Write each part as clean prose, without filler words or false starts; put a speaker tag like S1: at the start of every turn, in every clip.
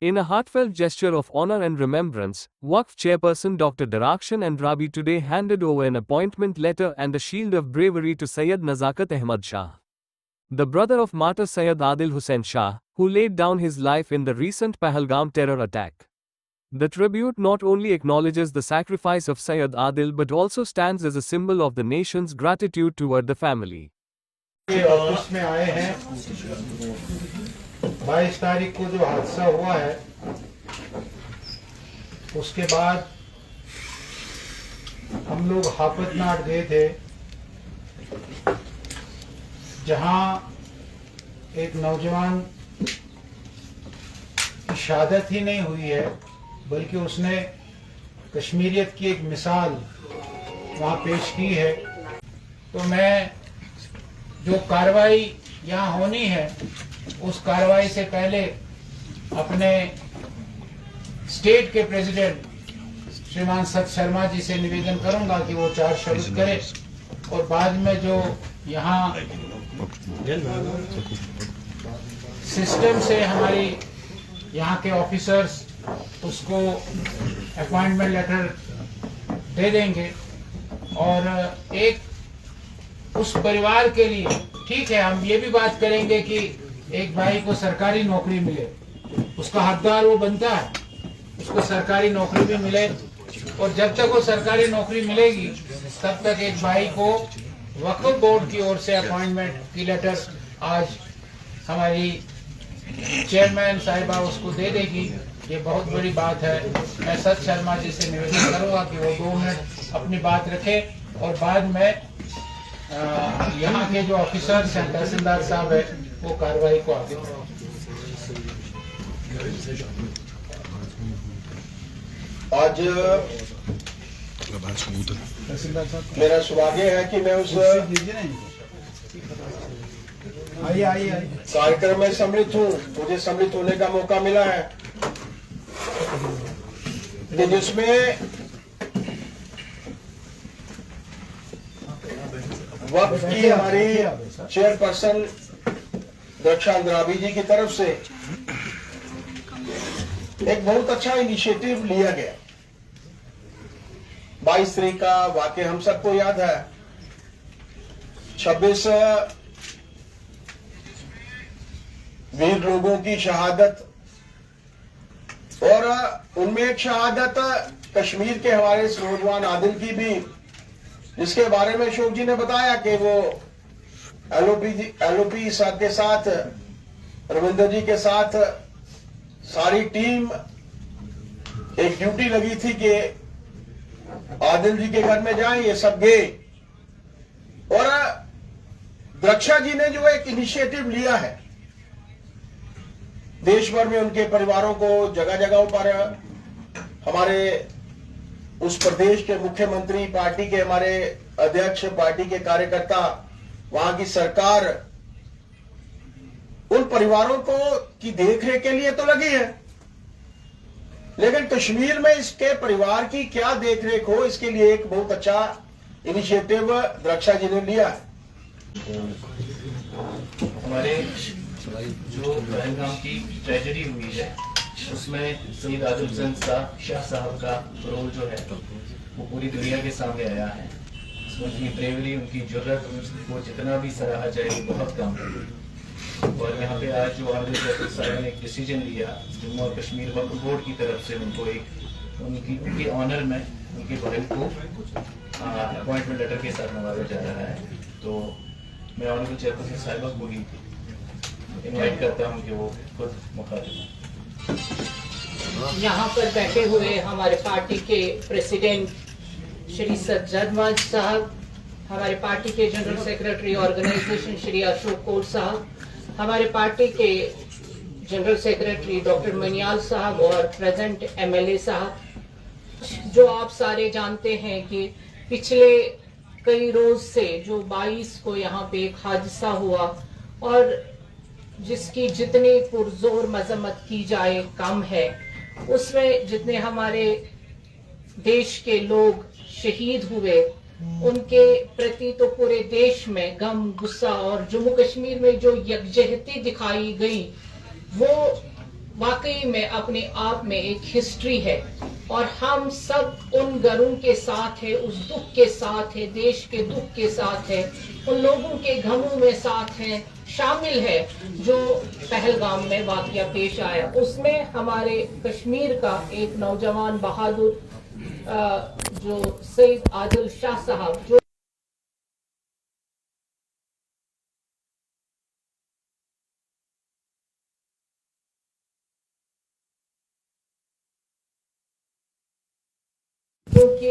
S1: In a heartfelt gesture of honor and remembrance, Waqf chairperson Dr. Darakshan Andrabi today handed over an appointment letter and a shield of bravery to Sayyid Nazakat Ahmad Shah, the brother of martyr Sayyid Adil Hussain Shah, who laid down his life in the recent Pahalgam terror attack. The tribute not only acknowledges the sacrifice of Sayyid Adil but also stands as a symbol of the nation's gratitude toward the family.
S2: Office में आए हैं 22 तारीख को जो हादसा हुआ है उसके बाद हम लोग हाफतनाट गए थे जहां एक नौजवान की शहादत ही नहीं हुई है बल्कि उसने कश्मीरियत की एक मिसाल वहां पेश की है। तो मैं जो कार्रवाई यहाँ होनी है उस कार्रवाई से पहले अपने स्टेट के प्रेसिडेंट श्रीमान सत शर्मा जी से निवेदन करूंगा कि वो 4 शब्द करें और बाद में जो यहाँ सिस्टम से हमारी यहाँ के ऑफिसर्स उसको अपॉइंटमेंट लेटर दे देंगे और एक उस परिवार के लिए ठीक है हम ये भी बात करेंगे कि एक भाई को सरकारी नौकरी मिले, उसका हकदार वो बनता है, उसको सरकारी नौकरी भी मिले और जब तक वो सरकारी नौकरी मिलेगी तब तक एक भाई को वक्फ बोर्ड की ओर से अपॉइंटमेंट की लेटर आज हमारी चेयरमैन साहिबा उसको दे देगी। ये बहुत बड़ी बात है। मैं सत शर्मा जी से निवेदन करूंगा कि वो 2 मिनट अपनी बात रखें और बाद में यहाँ के जो ऑफिसर्स हैं तहसीलदार साहब है वो कार्रवाई को आगे
S3: आज मेरा सौभाग्य है कि मैं उस कार्यक्रम में सम्मिलित हूँ। मुझे सम्मिलित होने का मौका मिला है कि जिसमें वक्फ की हमारी चेयरपर्सन दक्षा अंद्राबी जी की तरफ से एक बहुत अच्छा इनिशिएटिव लिया गया। 22 तारीख का वाकया हम सबको याद है। 26 वीर लोगों की शहादत और उनमें एक शहादत कश्मीर के हमारे नौजवान आदिल की भी, जिसके बारे में अशोक जी ने बताया कि वो एलओपी साथ के साथ रविंदर जी के साथ सारी टीम एक ड्यूटी लगी थी कि आदिल जी के घर में जाएं। ये सब गए और दक्षा जी ने जो एक इनिशिएटिव लिया है देश भर में उनके परिवारों को जगह जगहों पर हमारे उस प्रदेश के मुख्यमंत्री, पार्टी के हमारे अध्यक्ष, पार्टी के कार्यकर्ता, वहां की सरकार उन परिवारों को की देखरेख के लिए तो लगी है, लेकिन कश्मीर में इसके परिवार की क्या देखरेख हो इसके लिए एक बहुत अच्छा इनिशिएटिव दक्षा जी ने लिया है।
S4: हमारे जो पहलगाम की ट्रेजेडी हुई है उसमें सैयद आदिल हुसैन शाह साहब का रोल जो है वो पूरी दुनिया के सामने आया है। उनकी ब्रेवरी, उनकी जुर्रत वो जितना भी सराहा जाए वो बहुत कम है। और यहाँ पे आज जो ऑनरेबल साहब ने एक डिसीजन लिया जम्मू और कश्मीर वक्फ बोर्ड की तरफ से उनको एक उनके ऑनर में उनके वाइफ को अपॉइंटमेंट लेटर के साथ नवाजा जा रहा है। तो मैं ऑनरेबल चेयरपर्सन साहिबा को भी इन्वाइट करता हूँ कि वो खुद मुखातिब
S5: यहाँ पर बैठे हुए हमारे पार्टी के प्रेसिडेंट श्री सत शर्मा साहब, हमारे पार्टी के general secretary organisation Shri Ashok Kaul साहब, हमारे पार्टी के जनरल सेक्रेटरी डॉक्टर मनियाल साहब और प्रेजेंट एमएलए साहब, जो आप सारे जानते हैं कि पिछले कई रोज से जो 22 को यहाँ पे एक हादसा हुआ और जिसकी जितनी पुरजोर मजम्मत की जाए कम है। उसमें जितने हमारे देश के लोग शहीद हुए उनके प्रति तो पूरे देश में गम, गुस्सा और जम्मू कश्मीर में जो यकजहती दिखाई गई वो वाकई में अपने आप में एक हिस्ट्री है और हम सब उन घरों के साथ है, उस दुख के साथ है, देश के दुख के साथ है, उन लोगों के गमों में साथ हैं, शामिल है जो पहलगाम में वाकया पेश आया। उसमें हमारे कश्मीर का एक नौजवान बहादुर जो सैयद आदिल शाह साहब जो क्योंकि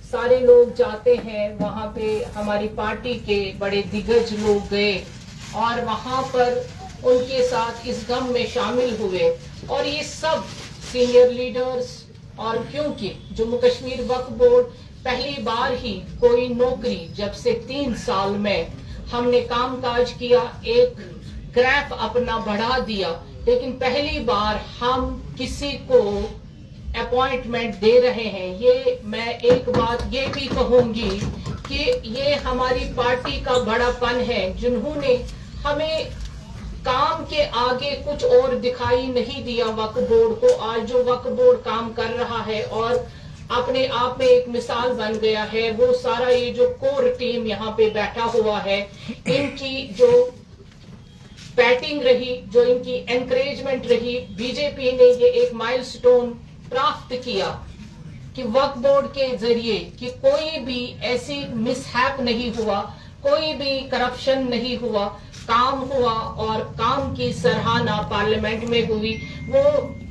S5: सारे लोग जाते हैं वहां पे, हमारी पार्टी के बड़े दिग्गज लोग गए और वहां पर उनके साथ इस गम में शामिल हुए और ये सब सीनियर लीडर्स। और क्योंकि जम्मू कश्मीर वक्फ बोर्ड पहली बार ही कोई नौकरी, जब से 3 साल में हमने कामकाज किया, एक ग्राफ अपना बढ़ा दिया, लेकिन पहली बार हम किसी को अपॉइंटमेंट दे रहे हैं। ये मैं एक बात ये भी कहूंगी कि ये हमारी पार्टी का बड़ापन है, जिन्होंने हमें काम के आगे कुछ और दिखाई नहीं दिया वक्फ बोर्ड को। आज जो वक्फ बोर्ड काम कर रहा है और अपने आप में एक मिसाल बन गया है, वो सारा ये जो कोर टीम यहाँ पे बैठा हुआ है, इनकी जो बैटिंग रही, जो इनकी एनकरेजमेंट रही, बीजेपी ने ये एक माइलस्टोन प्राप्त किया कि वक्फ बोर्ड के जरिए कि कोई भी ऐसी मिसहैप नहीं हुआ, कोई भी करप्शन नहीं हुआ, काम हुआ और काम की सराहना पार्लियामेंट में हुई। वो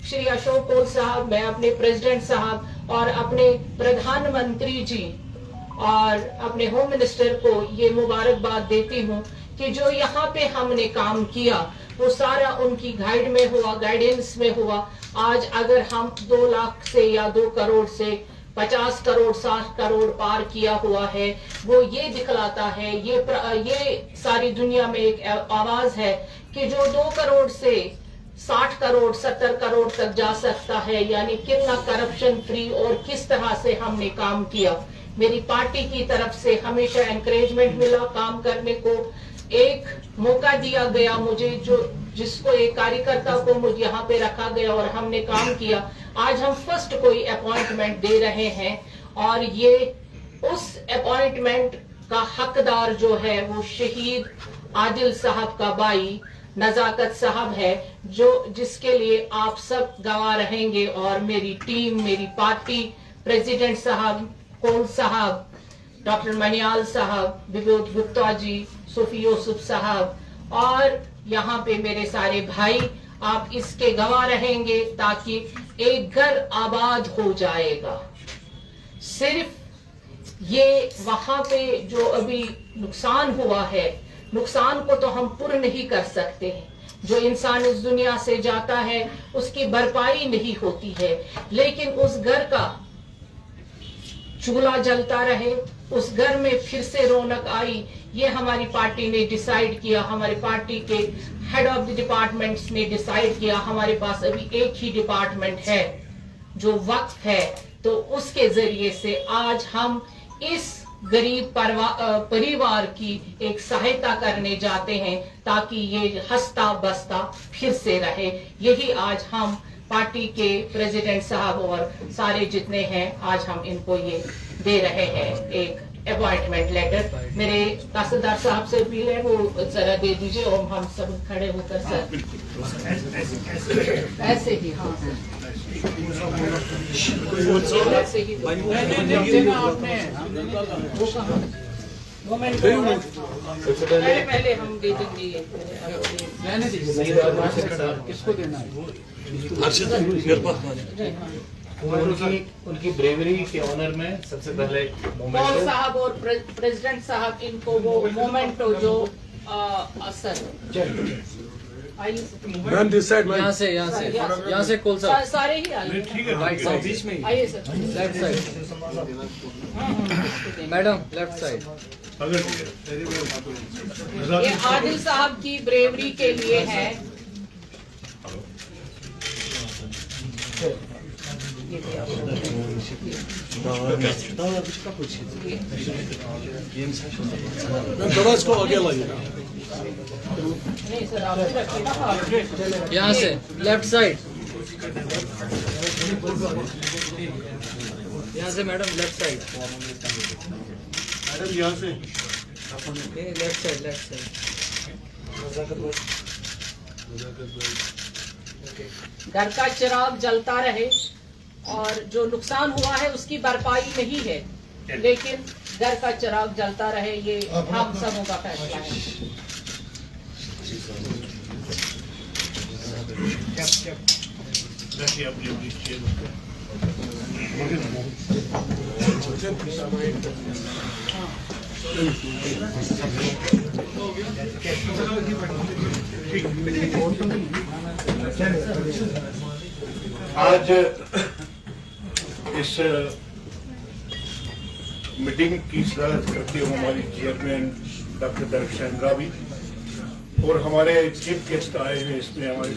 S5: श्री अशोक कौल साहब, मैं अपने प्रेसिडेंट साहब और अपने प्रधानमंत्री जी और अपने होम मिनिस्टर को ये मुबारकबाद देती हूँ कि जो यहाँ पे हमने काम किया वो सारा उनकी गाइड में हुआ, गाइडेंस में हुआ। आज अगर हम 2 लाख से या 2 करोड़ से 50 करोड़ 60 करोड़ पार किया हुआ है, वो ये दिखलाता है, ये सारी दुनिया में एक आवाज है कि जो 2 करोड़ से 60 करोड़ 70 करोड़ तक जा सकता है, यानी कितना करप्शन फ्री और किस तरह से हमने काम किया। मेरी पार्टी की तरफ से हमेशा एनकरेजमेंट मिला, काम करने को एक मौका दिया गया मुझे, जिसको एक कार्यकर्ता को मुझे यहाँ पे रखा गया और हमने काम किया। आज हम फर्स्ट कोई अपॉइंटमेंट दे रहे हैं और ये उस अपॉइंटमेंट का हकदार जो है वो शहीद आदिल साहब का भाई नजाकत साहब है, जिसके लिए आप सब गवाह रहेंगे। और मेरी टीम, मेरी पार्टी, प्रेसिडेंट साहब, कौल साहब, डॉक्टर मनियाल साहब, विनोद गुप्ता जी, सूफी यूसुफ साहब और यहाँ पे मेरे सारे भाई, आप इसके गवाह रहेंगे ताकि एक घर आबाद हो जाएगा। सिर्फ ये वहां पे जो अभी नुकसान हुआ है, नुकसान को तो हम पूर्ण नहीं कर सकते हैं। जो इंसान इस दुनिया से जाता है उसकी भरपाई नहीं होती है, लेकिन उस घर का चूल्हा जलता रहे, उस घर में फिर से रौनक आई, ये हमारी पार्टी ने डिसाइड किया। हमारी पार्टी के हेड ऑफ द डिपार्टमेंट्स ने डिसाइड किया। हमारे पास अभी एक ही डिपार्टमेंट है जो वक्फ है, तो उसके जरिए से आज हम इस गरीब परिवार की एक सहायता करने जाते हैं ताकि ये हंसता बसता फिर से रहे। यही आज हम पार्टी के प्रेसिडेंट साहब और सारे जितने हैं, आज हम इनको ये दे रहे हैं एक अपॉइंटमेंट लेटर। मेरे तहसीलदार साहब से अपील है वो जरा दे दीजिए और हम सब खड़े होकर सर ऐसे ही, हाँ ऐसे ही पहले हम दे देंगे।
S2: किसको देना है?
S4: उनकी ब्रेवरी के ऑनर में सबसे पहले
S5: कौल साहब और प्रेसिडेंट साहब, इनको वो मोमेंट जो सर
S6: मैम दिस साइड
S7: यहाँ से कौल साहब
S5: सारे ही आइए,
S6: ठीक है राइट साइड बीच में
S5: आइए sir,
S7: left side madam, left side.
S5: ये आदिल साहब की ब्रेवरी के लिए है।
S6: दराज को आगे लाइए।
S5: नहीं सर, आप भी रखिए ना हाथ।
S7: यहाँ से लेफ्ट साइड, यहाँ से मैडम लेफ्ट साइड,
S6: मैडम यहाँ से
S7: लेफ्ट साइड, लेफ्ट साइड।
S5: घर का चिराग जलता रहे और जो नुकसान हुआ है उसकी भरपाई नहीं है, लेकिन घर का चिराग जलता रहे, ये हम सबों का फैसला है।
S6: आज इस मीटिंग की सदारत करते हुए हमारे चेयरमैन डॉक्टर दराक्षण रावी और हमारे चीफ गेस्ट आए हैं, इसमें हमारे